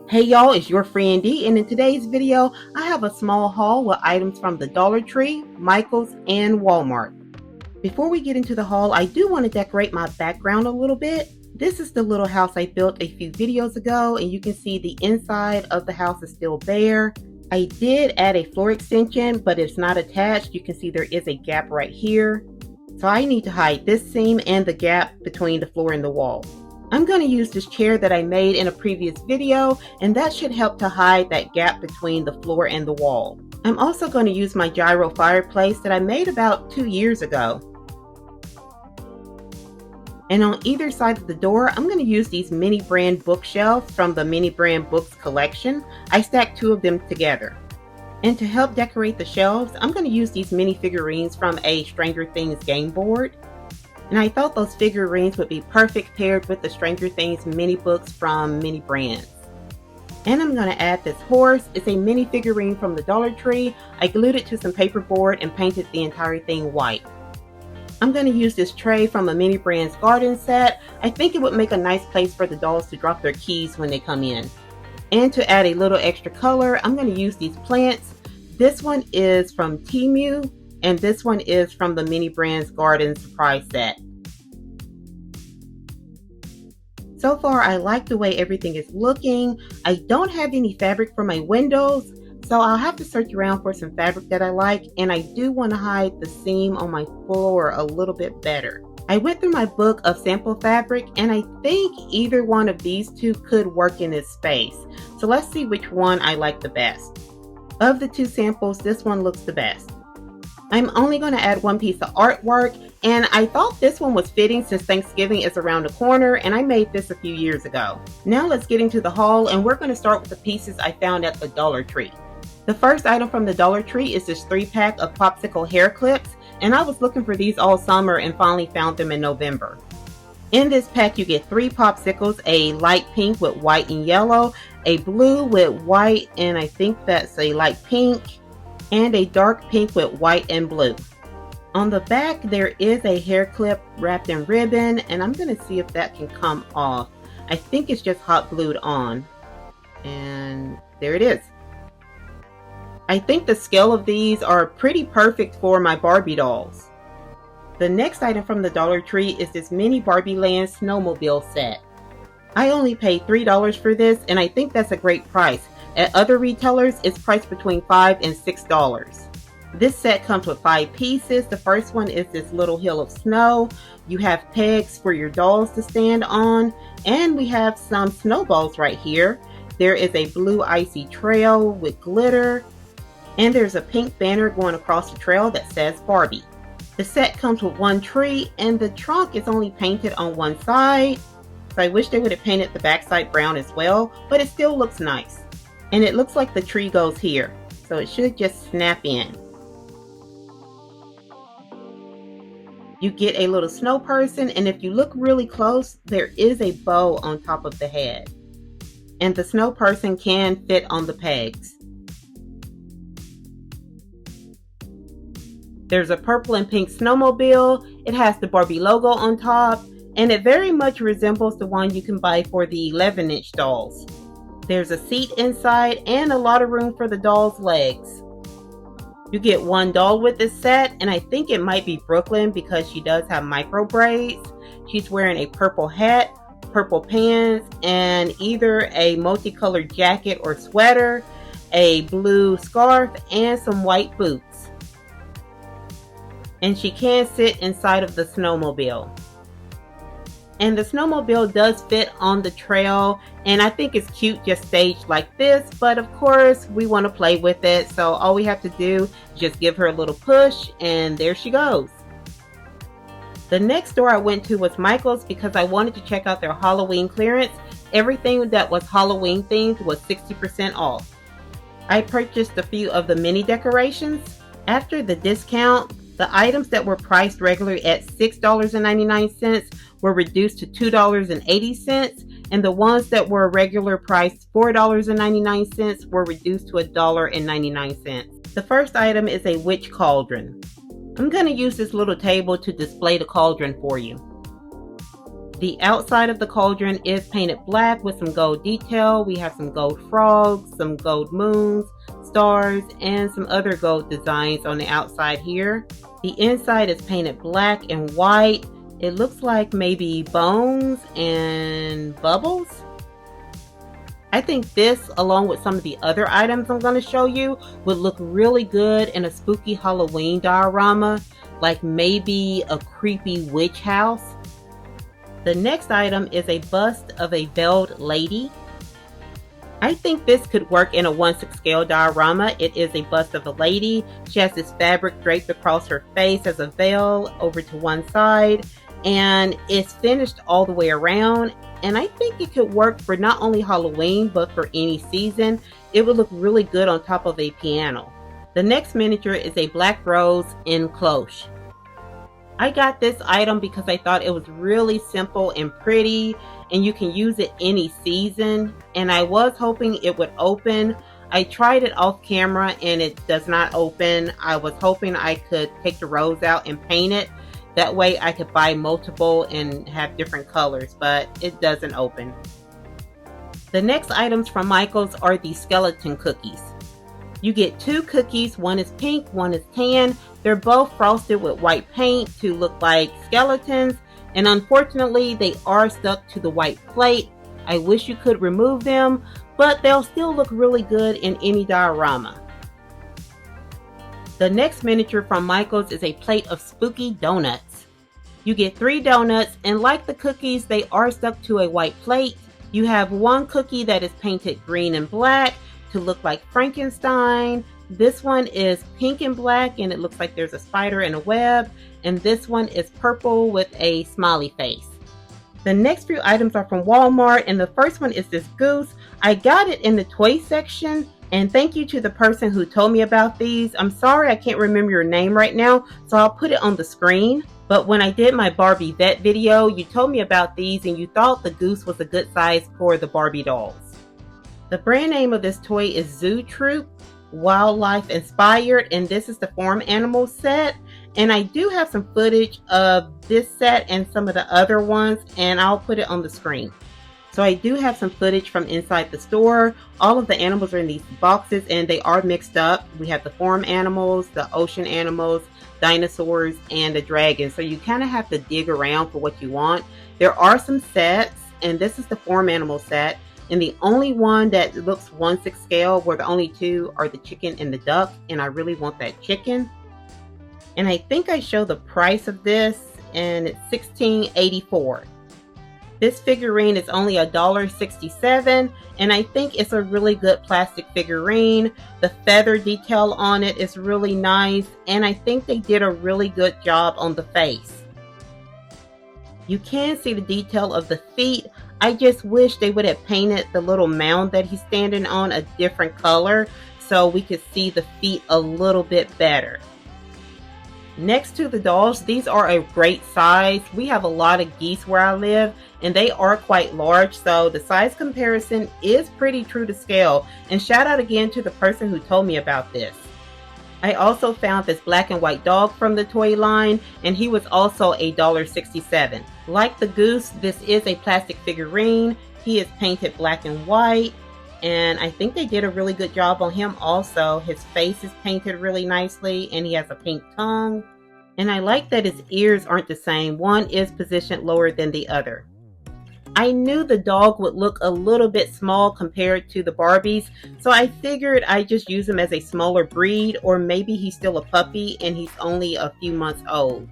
Hey y'all, it's your friend D, and in today's video, I have a small haul with items from the Dollar Tree, Michael's, and Walmart. Before we get into the haul, I do want to decorate my background a little bit. This is the little house I built a few videos ago, and you can see the inside of the house is still bare. I did add a floor extension, but it's not attached. You can see there is a gap right here. So I need to hide this seam and the gap between the floor and the wall. I'm going to use this chair that I made in a previous video, and that should help to hide that gap between the floor and the wall. I'm also going to use my gyro fireplace that I made about 2 years ago. And on either side of the door, I'm going to use these mini brand bookshelves from the Mini Brand Books collection. I stacked 2 of them together. And to help decorate the shelves, I'm going to use these mini figurines from a Stranger Things game board. And I thought those figurines would be perfect paired with the Stranger Things mini books from Mini Brands. And I'm going to add this horse. It's a mini figurine from the Dollar Tree. I glued it to some paperboard and painted the entire thing white. I'm going to use this tray from a Mini Brands garden set. I think it would make a nice place for the dolls to drop their keys when they come in. And to add a little extra color, I'm going to use these plants. This one is from Temu. And this one is from the Mini Brands Garden Surprise Set. So far, I like the way everything is looking. I don't have any fabric for my windows, so I'll have to search around for some fabric that I like, and I do want to hide the seam on my floor a little bit better. I went through my book of sample fabric, and I think either one of these two could work in this space. So let's see which one I like the best. Of the 2 samples, this one looks the best. I'm only going to add 1 piece of artwork, and I thought this one was fitting since Thanksgiving is around the corner, and I made this a few years ago. Now let's get into the haul, and we're going to start with the pieces I found at the Dollar Tree. The first item from the Dollar Tree is this 3-pack of popsicle hair clips, and I was looking for these all summer and finally found them in November. In this pack you get 3 popsicles, a light pink with white and yellow, a blue with white and I think that's a light pink, and a dark pink with white and blue. On the back there is a hair clip wrapped in ribbon, and I'm going to see if that can come off. I think it's just hot glued on. And there it is. I think the scale of these are pretty perfect for my Barbie dolls. The next item from the Dollar Tree is this Mini BarbieLand Snowmobile set. I only paid $3 for this, and I think that's a great price. At other retailers, it's priced between $5 and $6. This set comes with 5 pieces. The first one is this little hill of snow. You have pegs for your dolls to stand on. And we have some snowballs right here. There is a blue icy trail with glitter. And there's a pink banner going across the trail that says Barbie. The set comes with 1 tree, and the trunk is only painted on one side. So I wish they would have painted the backside brown as well, but it still looks nice. And it looks like the tree goes here, so it should just snap in. You get a little snow person, and if you look really close, there is a bow on top of the head. And the snow person can fit on the pegs. There's a purple and pink snowmobile. It has the Barbie logo on top, and it very much resembles the one you can buy for the 11-inch dolls. There's a seat inside and a lot of room for the doll's legs. You get 1 doll with this set, and I think it might be Brooklyn because she does have micro braids. She's wearing a purple hat, purple pants, and either a multicolored jacket or sweater, a blue scarf, and some white boots. And she can sit inside of the snowmobile. And the snowmobile does fit on the trail, and I think it's cute just staged like this, but of course we want to play with it, so all we have to do is just give her a little push, and there she goes. The next store I went to was Michael's because I wanted to check out their Halloween clearance. Everything that was Halloween themed was 60% off. I purchased a few of the mini decorations. After the discount, the items that were priced regularly at $6.99 were reduced to $2.80, and the ones that were regular priced $4.99 were reduced to $1.99. The first item is a witch cauldron. I'm going to use this little table to display the cauldron for you. The outside of the cauldron is painted black with some gold detail. We have some gold frogs, some gold moons, stars, and some other gold designs on the outside here. The inside is painted black and white. It looks like maybe bones and bubbles. I think this, along with some of the other items I'm going to show you, would look really good in a spooky Halloween diorama, like maybe a creepy witch house. The next item is a bust of a veiled lady. I think this could work in a 1/6 scale diorama. It is a bust of a lady. She has this fabric draped across her face as a veil over to one side, and it's finished all the way around. And I think it could work for not only Halloween, but for any season. It would look really good on top of a piano. The next miniature is a black rose in cloche. I got this item because I thought it was really simple and pretty, and you can use it any season. And I was hoping it would open. I tried it off camera and it does not open. I was hoping I could take the rose out and paint it. That way I could buy multiple and have different colors, but it doesn't open. The next items from Michaels are the skeleton cookies. You get 2 cookies, one is pink, one is tan. They're both frosted with white paint to look like skeletons, and unfortunately they are stuck to the white plate. I wish you could remove them, but they'll still look really good in any diorama. The next miniature from Michaels is a plate of spooky donuts. You get 3 donuts, and like the cookies, they are stuck to a white plate. You have one cookie that is painted green and black to look like Frankenstein. This one is pink and black, and it looks like there's a spider and a web. And this one is purple with a smiley face. The next few items are from Walmart, and the first one is this goose. I got it in the toy section, and thank you to the person who told me about these. I'm sorry I can't remember your name right now, so I'll put it on the screen. But when I did my Barbie vet video, you told me about these and you thought the goose was a good size for the Barbie dolls. The brand name of this toy is Zoo Troop, wildlife inspired, and this is the farm animal set. And I do have some footage of this set and some of the other ones, and I'll put it on the screen. So I do have some footage from inside the store. All of the animals are in these boxes and they are mixed up. We have the farm animals, the ocean animals, dinosaurs, and the dragon. So you kind of have to dig around for what you want. There are some sets, and this is the farm animal set. And the only one that looks 1/6 scale, where the only 2 are the chicken and the duck, and I really want that chicken. And I think I show the price of this, and it's $16.84. This figurine is only $1.67, and I think it's a really good plastic figurine. The feather detail on it is really nice, and I think they did a really good job on the face. You can see the detail of the feet. I just wish they would have painted the little mound that he's standing on a different color so we could see the feet a little bit better. Next to the dolls, these are a great size. We have a lot of geese where I live, and they are quite large, so the size comparison is pretty true to scale. And shout out again to the person who told me about this. I also found this black and white dog from the toy line, and he was also $1.67. Like the goose, this is a plastic figurine. He is painted black and white, and I think they did a really good job on him also. His face is painted really nicely, and he has a pink tongue. And I like that his ears aren't the same. One is positioned lower than the other. I knew the dog would look a little bit small compared to the Barbies, so I figured I'd just use him as a smaller breed, or maybe he's still a puppy and he's only a few months old.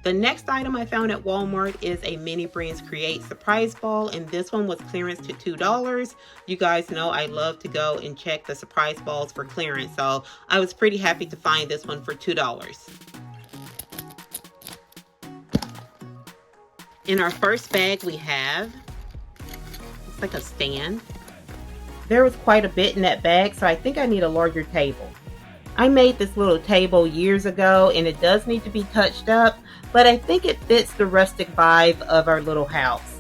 The next item I found at Walmart is a Mini Brands Create surprise ball, and this one was clearance to $2. You guys know I love to go and check the surprise balls for clearance, so I was pretty happy to find this one for $2. In our first bag we have, it's like a stand. There was quite a bit in that bag, so I think I need a larger table. I made this little table years ago, and it does need to be touched up, but I think it fits the rustic vibe of our little house.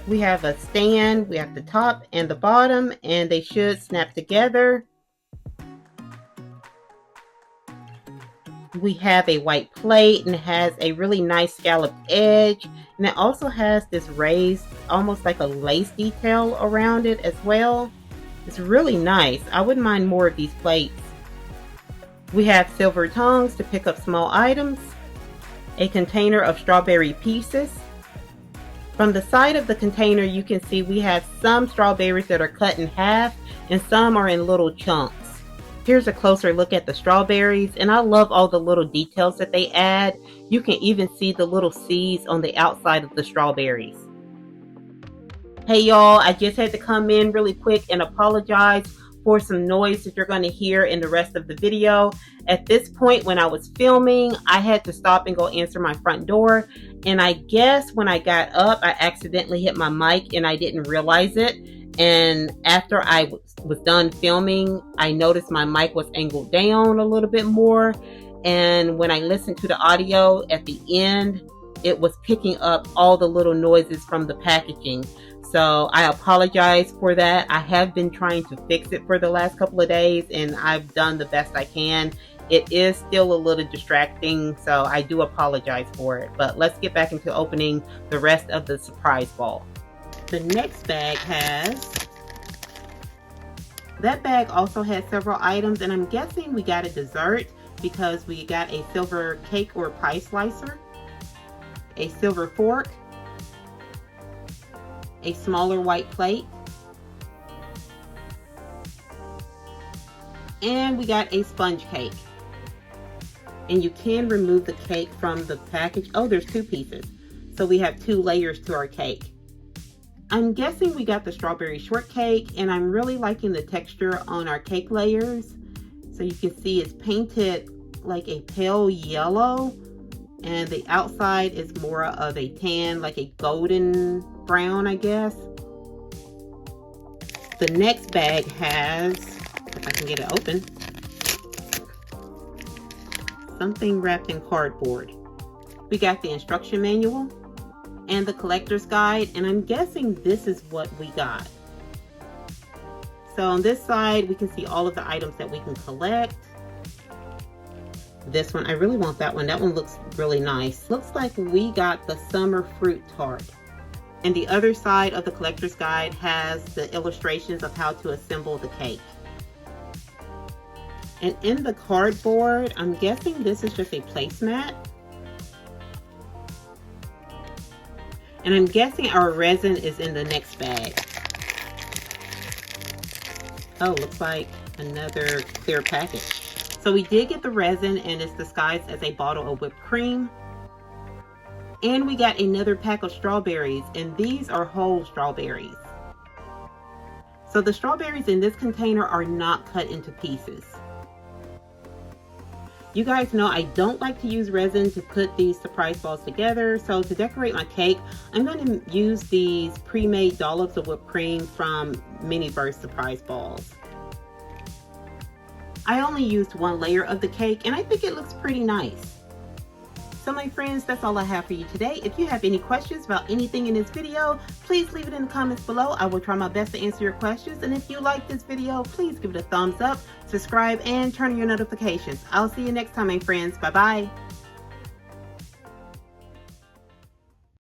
We have a stand, we have the top and the bottom, and they should snap together. We have a white plate and it has a really nice scalloped edge. And it also has this raised, almost like a lace detail around it as well. It's really nice. I wouldn't mind more of these plates. We have silver tongs to pick up small items. A container of strawberry pieces. From the side of the container, you can see we have some strawberries that are cut in half and some are in little chunks. Here's a closer look at the strawberries, and I love all the little details that they add. You can even see the little seeds on the outside of the strawberries. Hey y'all, I just had to come in really quick and apologize for some noise that you're going to hear in the rest of the video. At this point, when I was filming, I had to stop and go answer my front door. And I guess when I got up, I accidentally hit my mic and I didn't realize it. And after I was done filming, I noticed my mic was angled down a little bit more. And when I listened to the audio at the end, it was picking up all the little noises from the packaging. So I apologize for that. I have been trying to fix it for the last couple of days and I've done the best I can. It is still a little distracting, so I do apologize for it. But let's get back into opening the rest of the surprise ball. The next bag also has several items, and I'm guessing we got a dessert because we got a silver cake or pie slicer, a silver fork, a smaller white plate, and we got a sponge cake. And you can remove the cake from the package. Oh, there's two pieces. So we have 2 layers to our cake. I'm guessing we got the strawberry shortcake, and I'm really liking the texture on our cake layers. So you can see it's painted like a pale yellow, and the outside is more of a tan, like a golden brown, I guess. The next bag has, if I can get it open, something wrapped in cardboard. We got the instruction manual and the collector's guide, and I'm guessing this is what we got. So on this side, we can see all of the items that we can collect. This one, I really want that one. That one looks really nice. Looks like we got the summer fruit tart. And the other side of the collector's guide has the illustrations of how to assemble the cake. And in the cardboard, I'm guessing this is just a placemat. And I'm guessing our resin is in the next bag. Oh, looks like another clear package. So we did get the resin, and it's disguised as a bottle of whipped cream. And we got another pack of strawberries, and these are whole strawberries. So the strawberries in this container are not cut into pieces. You guys know I don't like to use resin to put these surprise balls together. So to decorate my cake, I'm going to use these pre-made dollops of whipped cream from Mini Burst surprise balls. I only used 1 layer of the cake, and I think it looks pretty nice. So my friends, that's all I have for you today. If you have any questions about anything in this video, please leave it in the comments below. I will try my best to answer your questions. And if you like this video, please give it a thumbs up, subscribe, and turn on your notifications. I'll see you next time, my friends. Bye-bye.